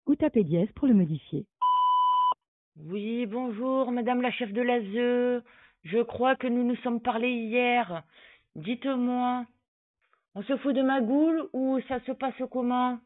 ou tapez dièse pour le modifier. Oui, bonjour, madame la chef de l'ASE. Je crois que nous nous sommes parlé hier. Dites-moi, on se fout de ma goule ou ça se passe comment?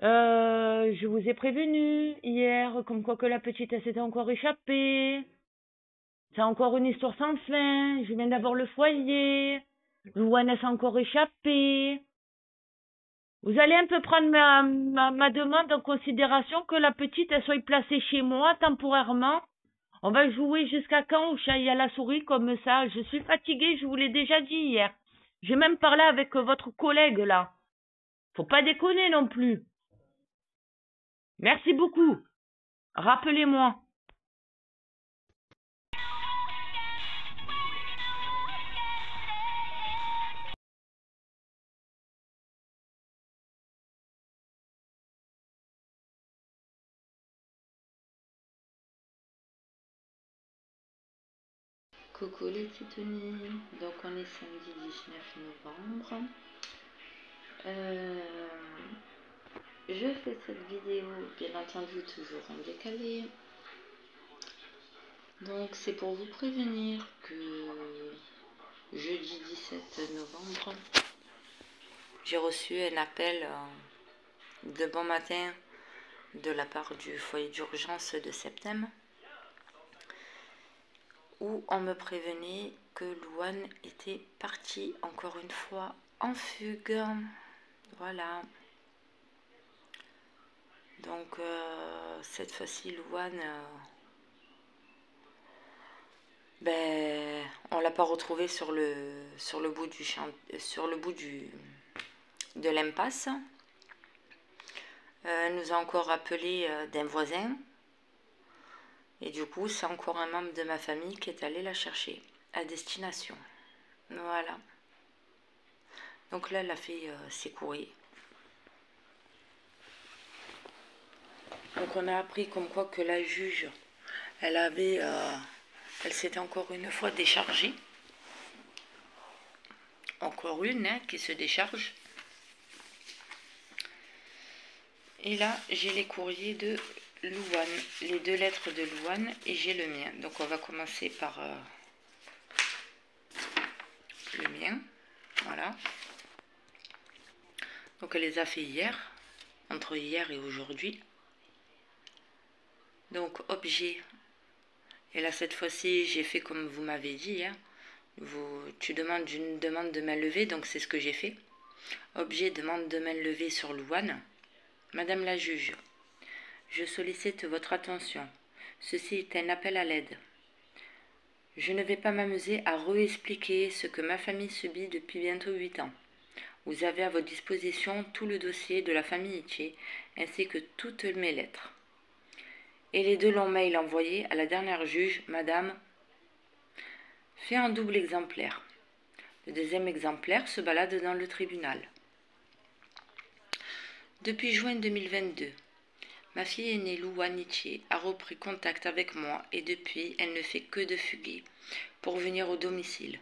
Je vous ai prévenu hier, comme quoi que la petite, elle s'était encore échappée. C'est encore une histoire sans fin. Je viens d'avoir le foyer. Louane, elle s'est encore échappée. Vous allez un peu prendre ma demande en considération que la petite, elle soit placée chez moi temporairement. On va jouer jusqu'à quand au chat et à la souris comme ça? Je suis fatiguée, je vous l'ai déjà dit hier. J'ai même parlé avec votre collègue là. Faut pas déconner non plus. Merci beaucoup. Rappelez-moi. Coucou les titonis, donc on est samedi 19 novembre. Je fais cette vidéo bien entendu toujours en décalé. Donc c'est pour vous prévenir que jeudi 17 novembre, j'ai reçu un appel de bon matin de la part du foyer d'urgence de Septem où on me prévenait que Louane était partie encore une fois en fugue. Voilà. Donc cette fois-ci, Louane, on l'a pas retrouvée sur le bout du champ, sur le bout de l'impasse. Elle nous a encore appelé d'un voisin. Et du coup, c'est encore un membre de ma famille qui est allé la chercher à destination. Voilà. Donc là, elle a fait ses courriers. Donc on a appris comme quoi que la juge, elle s'était encore une fois déchargée. Encore une qui se décharge. Et là, j'ai les courriers de Louane, les 2 lettres de Louane et j'ai le mien. Donc on va commencer par le mien. Voilà. Donc elle les a fait hier, entre hier et aujourd'hui. Donc objet. Et là cette fois-ci, j'ai fait comme vous m'avez dit. Hein. Tu demandes une demande de main levée, donc c'est ce que j'ai fait. Objet, demande de main levée sur Louane. Madame la juge, je sollicite votre attention. Ceci est un appel à l'aide. Je ne vais pas m'amuser à réexpliquer ce que ma famille subit depuis bientôt 8 ans. Vous avez à votre disposition tout le dossier de la famille Itier, ainsi que toutes mes lettres. Et les 2 longs mails envoyés à la dernière juge, Madame, fait un double exemplaire. Le 2e exemplaire se balade dans le tribunal. Depuis juin 2022, ma fille aînée Louane Itier a repris contact avec moi et depuis, elle ne fait que de fuguer pour venir au domicile.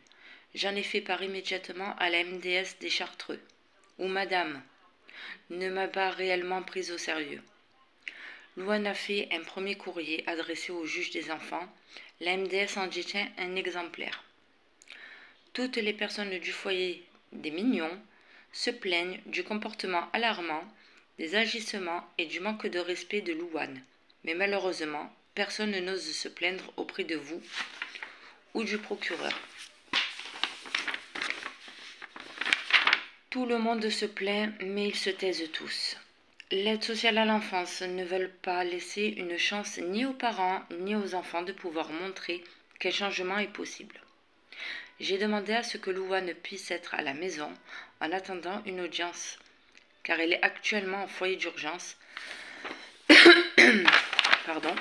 J'en ai fait part immédiatement à la MDS des Chartreux, où Madame ne m'a pas réellement prise au sérieux. Louane a fait un premier courrier adressé au juge des enfants. La MDS en détient un exemplaire. Toutes les personnes du foyer des mignons se plaignent du comportement alarmant, des agissements et du manque de respect de Louane. Mais malheureusement, personne n'ose se plaindre auprès de vous ou du procureur. Tout le monde se plaint, mais ils se taisent tous. L'aide sociale à l'enfance ne veut pas laisser une chance ni aux parents ni aux enfants de pouvoir montrer quel changement est possible. J'ai demandé à ce que Louane puisse être à la maison en attendant une audience, car elle est actuellement en foyer d'urgence. Pardon.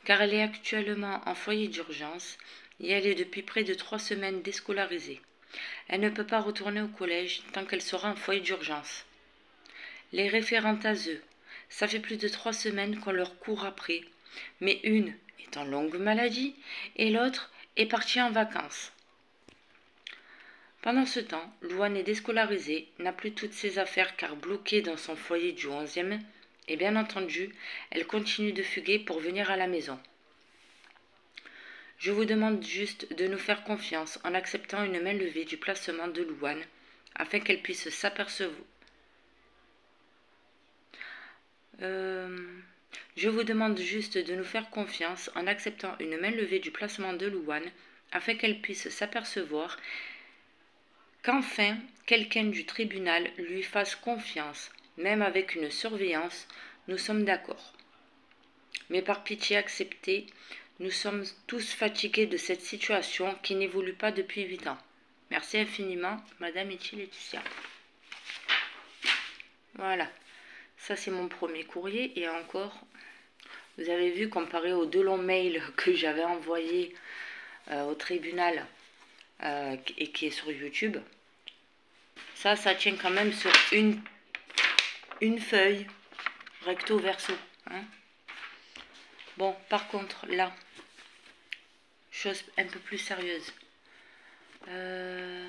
Car elle est actuellement en foyer d'urgence et elle est depuis près de 3 semaines déscolarisée. Elle ne peut pas retourner au collège tant qu'elle sera en foyer d'urgence. Les référentes à eux, ça fait plus de 3 semaines qu'on leur court après, mais une est en longue maladie et l'autre est partie en vacances. Pendant ce temps, Louane est déscolarisée, n'a plus toutes ses affaires car bloquée dans son foyer du 11e, et bien entendu, elle continue de fuguer pour venir à la maison. Je vous demande juste de nous faire confiance en acceptant une main levée du placement de Louane afin qu'elle puisse s'apercevoir. Je vous demande juste de nous faire confiance en acceptant une main levée du placement de Louane afin qu'elle puisse s'apercevoir qu'enfin quelqu'un du tribunal lui fasse confiance, même avec une surveillance, nous sommes d'accord. Mais par pitié acceptez, nous sommes tous fatigués de cette situation qui n'évolue pas depuis 8 ans. Merci infiniment, Madame Iti Laetitia. Voilà, ça c'est mon premier courrier et encore, vous avez vu comparé aux 2 longs mails que j'avais envoyés au tribunal et qui est sur YouTube, ça tient quand même sur une feuille recto verso. Hein. Bon, par contre, là, chose un peu plus sérieuse. Le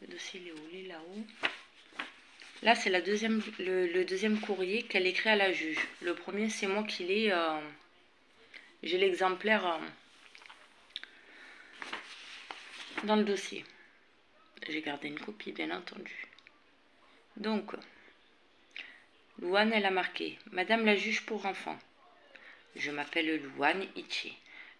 dossier, il est où? Il est là-haut. Là, c'est le deuxième courrier qu'elle écrit à la juge. Le premier, c'est moi qui l'ai... j'ai l'exemplaire dans le dossier. J'ai gardé une copie, bien entendu. Donc, Louane, elle a marqué « Madame la juge pour enfants, je m'appelle Louane Itché,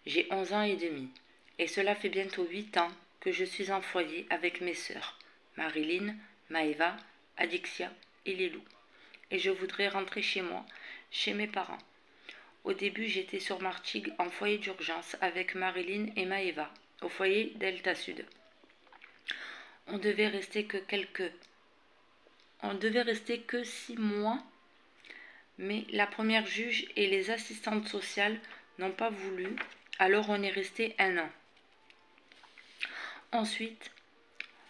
j'ai 11 ans et demi, et cela fait bientôt 8 ans que je suis en foyer avec mes sœurs, Marilyn, Maëva, Adixia et Lilou, et je voudrais rentrer chez moi, chez mes parents. Au début, j'étais sur Martigues en foyer d'urgence avec Marilyn et Maëva, au foyer Delta Sud. On devait rester que 6 mois, mais la première juge et les assistantes sociales n'ont pas voulu, alors on est resté 1 an. Ensuite,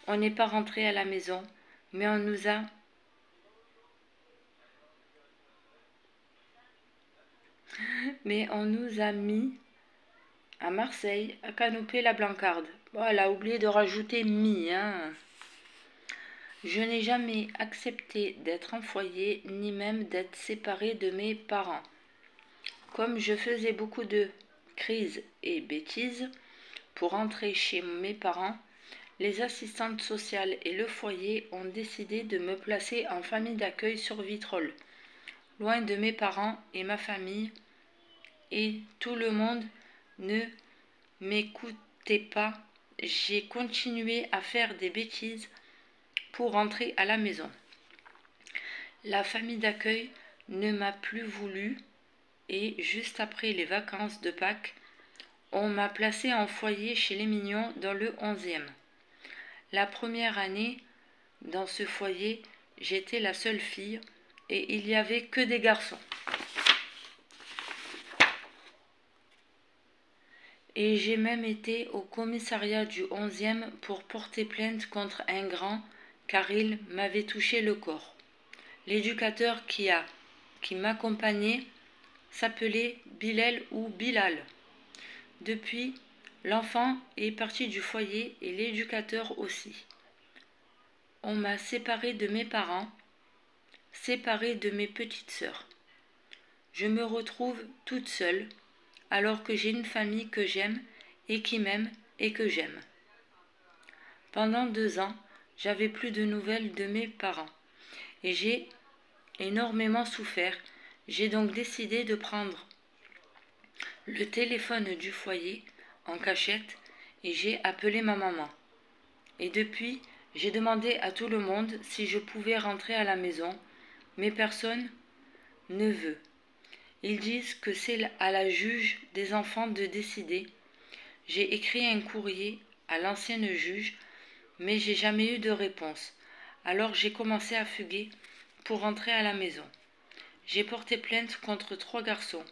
on n'est pas rentré à la maison, mais on nous a mis à Marseille, à Canopée-la-Blancarde. Bon, elle a oublié de rajouter mis, hein. Je n'ai jamais accepté d'être en foyer, ni même d'être séparée de mes parents. Comme je faisais beaucoup de crises et bêtises pour rentrer chez mes parents, les assistantes sociales et le foyer ont décidé de me placer en famille d'accueil sur Vitrolles, loin de mes parents et ma famille, et tout le monde ne m'écoutait pas. J'ai continué à faire des bêtises pour rentrer à la maison. La famille d'accueil ne m'a plus voulu et juste après les vacances de Pâques, on m'a placée en foyer chez les Mignons dans le 11e. La première année, dans ce foyer, j'étais la seule fille et il n'y avait que des garçons. Et j'ai même été au commissariat du 11e pour porter plainte contre un grand car il m'avait touché le corps. L'éducateur qui m'accompagnait s'appelait Bilal ou Bilal. Depuis, l'enfant est parti du foyer et l'éducateur aussi. On m'a séparée de mes parents, séparée de mes petites sœurs. Je me retrouve toute seule, alors que j'ai une famille que j'aime et qui m'aime et que j'aime. Pendant 2 ans, j'avais plus de nouvelles de mes parents et j'ai énormément souffert. J'ai donc décidé de prendre le téléphone du foyer en cachette et j'ai appelé ma maman. Et depuis, j'ai demandé à tout le monde si je pouvais rentrer à la maison, mais personne ne veut. Ils disent que c'est à la juge des enfants de décider. J'ai écrit un courrier à l'ancienne juge, mais j'ai jamais eu de réponse. Alors j'ai commencé à fuguer pour rentrer à la maison. J'ai porté plainte contre 3 garçons,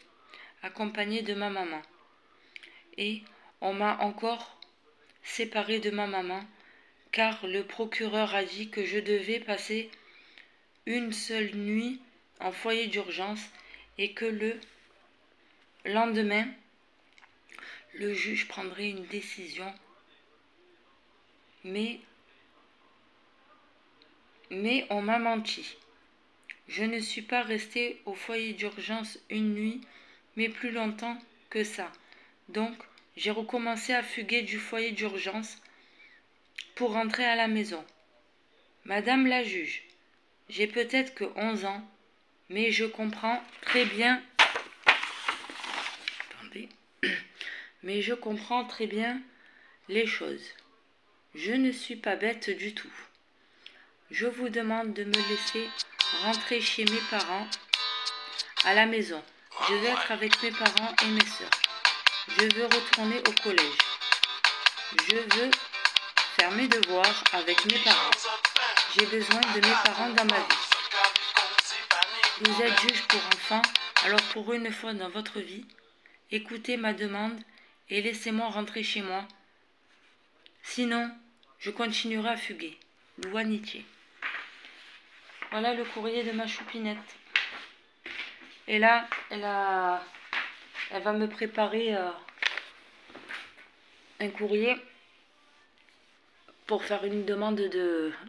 accompagnés de ma maman. Et on m'a encore séparée de ma maman, car le procureur a dit que je devais passer une seule nuit en foyer d'urgence et que le lendemain, le juge prendrait une décision Mais on m'a menti. Je ne suis pas restée au foyer d'urgence une nuit, mais plus longtemps que ça. Donc, j'ai recommencé à fuguer du foyer d'urgence pour rentrer à la maison. Madame la juge, j'ai peut-être que 11 ans, mais je comprends très bien... Attendez. Mais je comprends très bien les choses. Je ne suis pas bête du tout. Je vous demande de me laisser rentrer chez mes parents à la maison. Je veux être avec mes parents et mes sœurs. Je veux retourner au collège. Je veux faire mes devoirs avec mes parents. J'ai besoin de mes parents dans ma vie. Vous êtes juge pour enfants, alors pour une fois dans votre vie, écoutez ma demande et laissez-moi rentrer chez moi. Sinon, je continuerai à fuguer. Louanitier. Voilà le courrier de ma choupinette. Et là, elle va me préparer un courrier pour faire une demande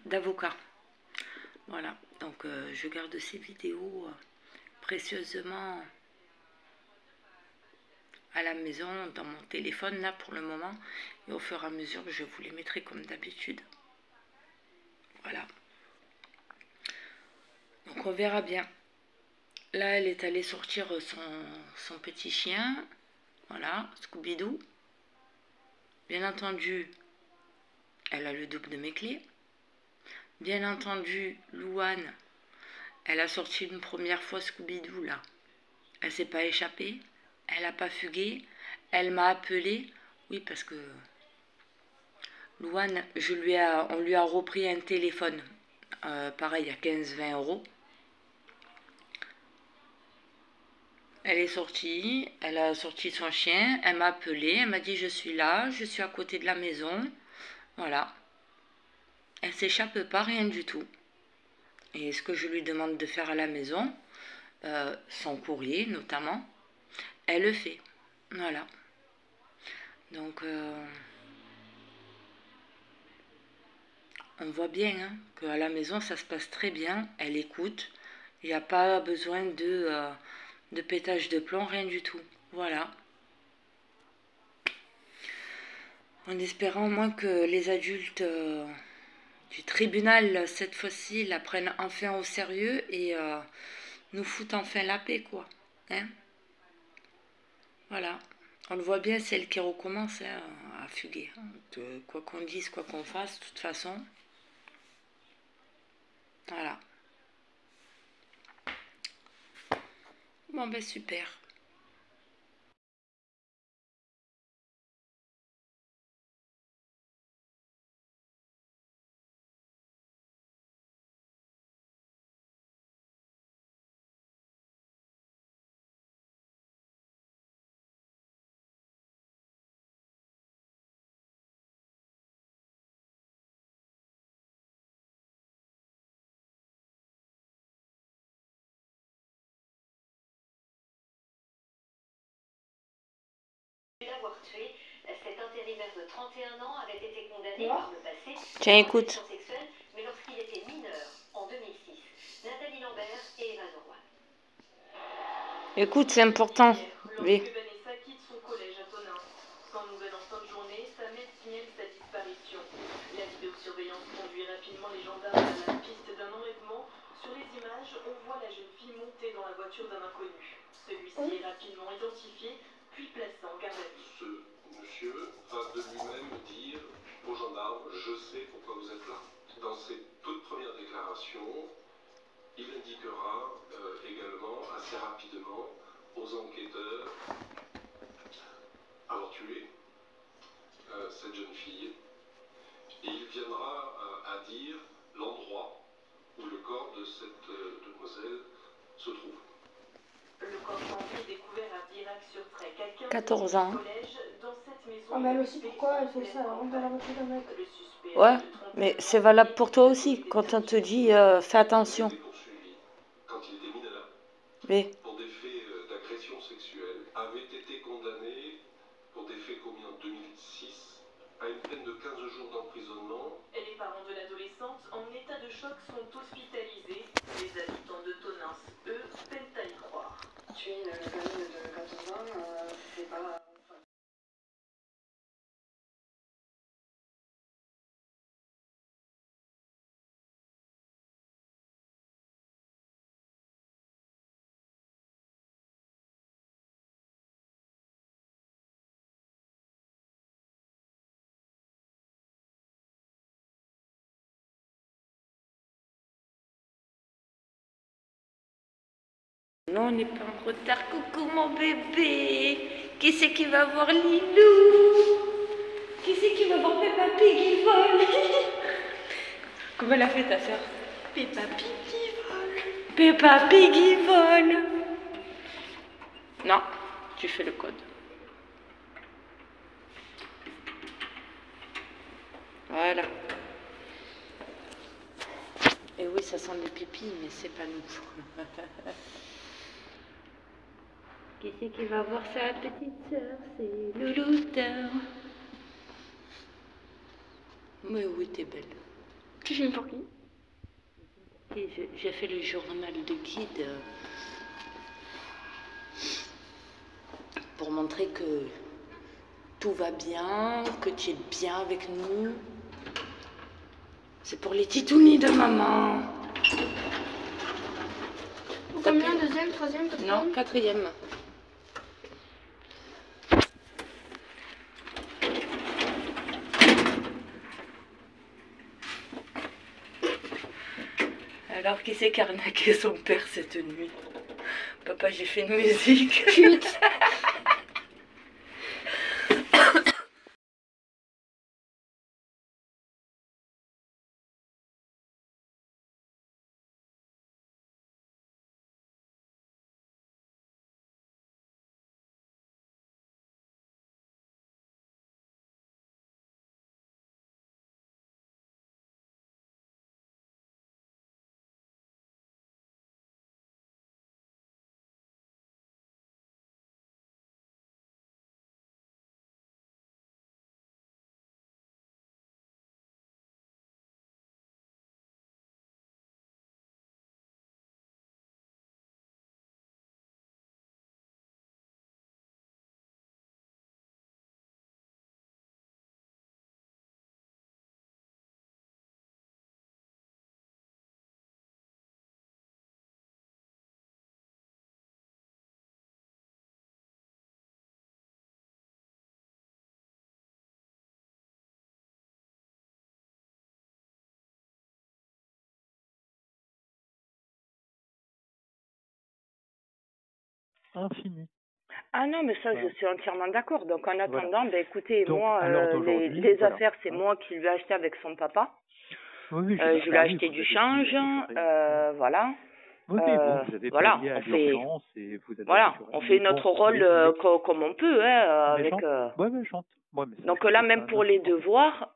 d'avocat. Voilà, donc je garde ces vidéos précieusement à la maison, dans mon téléphone là pour le moment. Et au fur et à mesure, je vous les mettrai comme d'habitude. Voilà. Donc on verra bien. Là, elle est allée sortir son petit chien. Voilà, Scooby-Doo. Bien entendu, elle a le double de mes clés. Bien entendu, Louane, elle a sorti une première fois Scooby-Doo là. Elle s'est pas échappée. Elle n'a pas fugué. Elle m'a appelé. Oui, parce que Louane, on lui a repris un téléphone. Pareil, à 15-20 €. Elle est sortie, elle a sorti son chien, elle m'a appelé, elle m'a dit je suis là, je suis à côté de la maison. Voilà. Elle s'échappe pas, rien du tout. Et ce que je lui demande de faire à la maison, son courrier notamment, elle le fait. Voilà. Donc, on voit bien hein, qu'à la maison, ça se passe très bien. Elle écoute. Il n'y a pas besoin de pétage de plomb, rien du tout. Voilà. En espérant au moins que les adultes du tribunal, cette fois-ci, la prennent enfin au sérieux et nous foutent enfin la paix, quoi. Hein? Voilà. On le voit bien, c'est elle qui recommence hein, à fuguer. Hein. Quoi qu'on dise, quoi qu'on fasse, de toute façon. Voilà. Bon, ben super. L'avoir tué, cet intérimaire de 31 ans avait été condamné par le passé Tiens, pour écoute. agression sexuelle, mais lorsqu'il était mineur, en 2006. Nathalie Lambert et Eva Norwan. Écoute, c'est important. Oui. Lorsque Vanessa quitte son collège à Tonneins, sans nouvelle en fin de journée, sa mère signale sa disparition. La vidéosurveillance conduit rapidement les gendarmes à la piste d'un enlèvement. Sur les images, on voit la jeune fille monter dans la voiture d'un inconnu. Celui-ci est rapidement identifié, puis placé en garde à vue. Ce monsieur va de lui-même dire aux gendarmes « Je sais pourquoi vous êtes là ». Dans ses toutes premières déclarations, il indiquera également assez rapidement aux enquêteurs avoir tué cette jeune fille. Et il viendra à dire l'endroit où le corps de cette demoiselle se trouve. Le corps sans vie est découvert à Virac-sur-Tray. 14 ans. Ah, mais elle aussi, pourquoi elle fait ça? Elle rentre dans la voiture d'un mec. Ouais, mais c'est valable pour toi aussi. Quand on te dit fais attention. Il a été poursuivi quand il était mineur Oui. pour des faits d'agression sexuelle, avait été condamné pour des faits commis en 2006 à une peine de 15 jours d'emprisonnement sont hospitalisés. Les habitants de Tonins, eux, peinent à y croire. Tu es une gamine de 14 ans, c'est pas... Non, on n'est pas en retard. Coucou mon bébé. Qui c'est qui va voir Lilou? Qui c'est qui va voir Peppa Pig vole? Comment elle a fait ta soeur? Peppa Pig vole. Peppa Pig vole. Non, tu fais le code. Voilà. Et oui, ça sent le pipi, mais c'est pas nous. Qui c'est qui va voir sa petite sœur? C'est Loulouteur. Mais oui, t'es belle. Tu filmes pour qui? Et j'ai fait le journal de guide pour montrer que tout va bien, que tu es bien avec nous. C'est pour les titounis de maman. Combien? Deuxième, troisième, quatrième? Non, quatrième. Alors, qui c'est qui a arnaqué son père cette nuit? Papa, j'ai fait une musique. Chut. Infini. Ah non, mais ça, Voilà. je suis entièrement d'accord. Donc, en attendant, Voilà. ben, écoutez, Donc, moi, à l'heure les d'aujourd'hui, voilà. affaires, c'est moi qui lui ai acheté avec son papa. Oui, Je lui ai acheté du change, voilà. Oui, vous avez voilà, pallié à on fait, l'urgence et vous êtes voilà, assuré. on fait Mais notre bon, rôle comme on peut, hein, mais avec. Ouais, mais chante. Ouais, mais ça, Donc je là, trouve même ça pour les n'importe quoi. devoirs,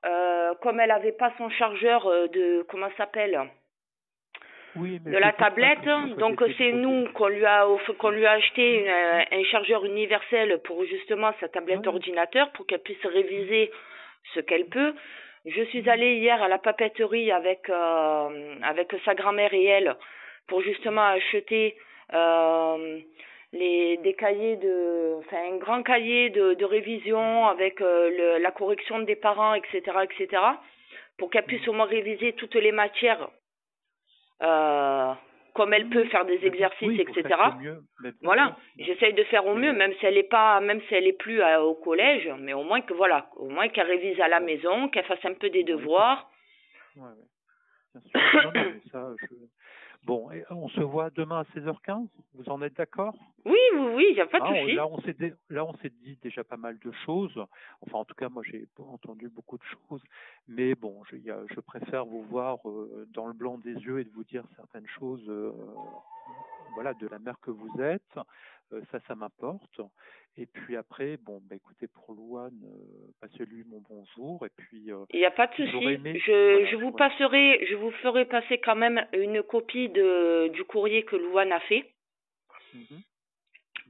comme elle avait pas son chargeur de, comment ça s'appelle, Oui, mais de c'est la pour ça que tablette, vous soyez donc c'est nous qu'on lui a acheté un chargeur universel pour justement sa tablette ordinateur pour qu'elle puisse réviser ce qu'elle peut. Je suis allée hier à la papeterie avec sa grand-mère et elle pour justement acheter des cahiers un grand cahier de révision avec la correction des parents, etc., pour qu'elle puisse au moins réviser toutes les matières comme elle peut faire des exercices, etc. Voilà, j'essaye de faire au mieux, même si elle est plus au collège, mais au moins qu'elle révise à la maison, qu'elle fasse un peu des devoirs. Ouais. Bien sûr. Non, mais ça, Bon, et on se voit demain à 16h15, vous en êtes d'accord? Oui, il n'y a pas de souci. Là, on s'est dit déjà pas mal de choses. Enfin, en tout cas, moi, j'ai entendu beaucoup de choses. Mais bon, je préfère vous voir dans le blanc des yeux et de vous dire certaines choses, voilà, de la mère que vous êtes. Ça m'importe. Et puis après, bon, bah, écoutez, pour Louane, passez-lui mon bonjour. Et puis, il n'y a pas de souci. Je vous ferai passer quand même une copie du courrier que Louane a fait.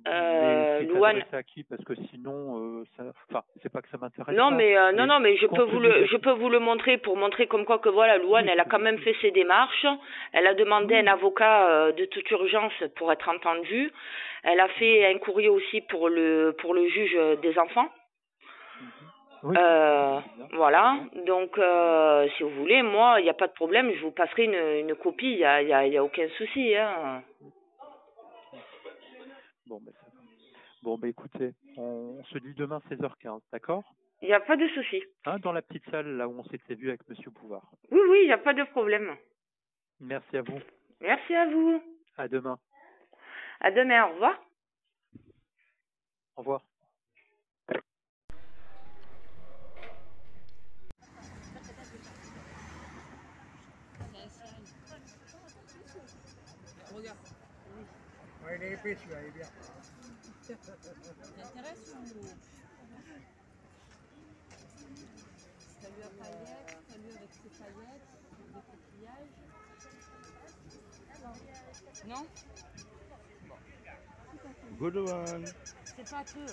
Mais qui est Louane. adressé à qui? Parce que sinon, enfin, c'est pas que ça m'intéresse Non, pas. mais non, mais je peux compte vous le montrer pour montrer comme quoi que voilà, Louane, Oui, elle a quand même fait ses démarches. Elle a demandé un avocat de toute urgence pour être entendue. Elle a fait un courrier aussi pour le juge des enfants. Oui, Voilà. Donc, si vous voulez, moi, il n'y a pas de problème, je vous passerai une copie. Il y a aucun souci, hein. Bon, ben, ça va. Bon, ben, écoutez, on se dit demain 16h15, d'accord? Il n'y a pas de souci. Hein, dans la petite salle là où on s'était vu avec Monsieur Bouvard. Oui, il n'y a pas de problème. Merci à vous. Merci à vous. À demain. À demain, au revoir. Au revoir. Regarde. Ouais, il est épais celui-là, il est bien. Ça t'intéresse ou... Salut à paillettes, salut avec ses paillettes, des coquillages. Non? Bon. Good one. C'est pas que.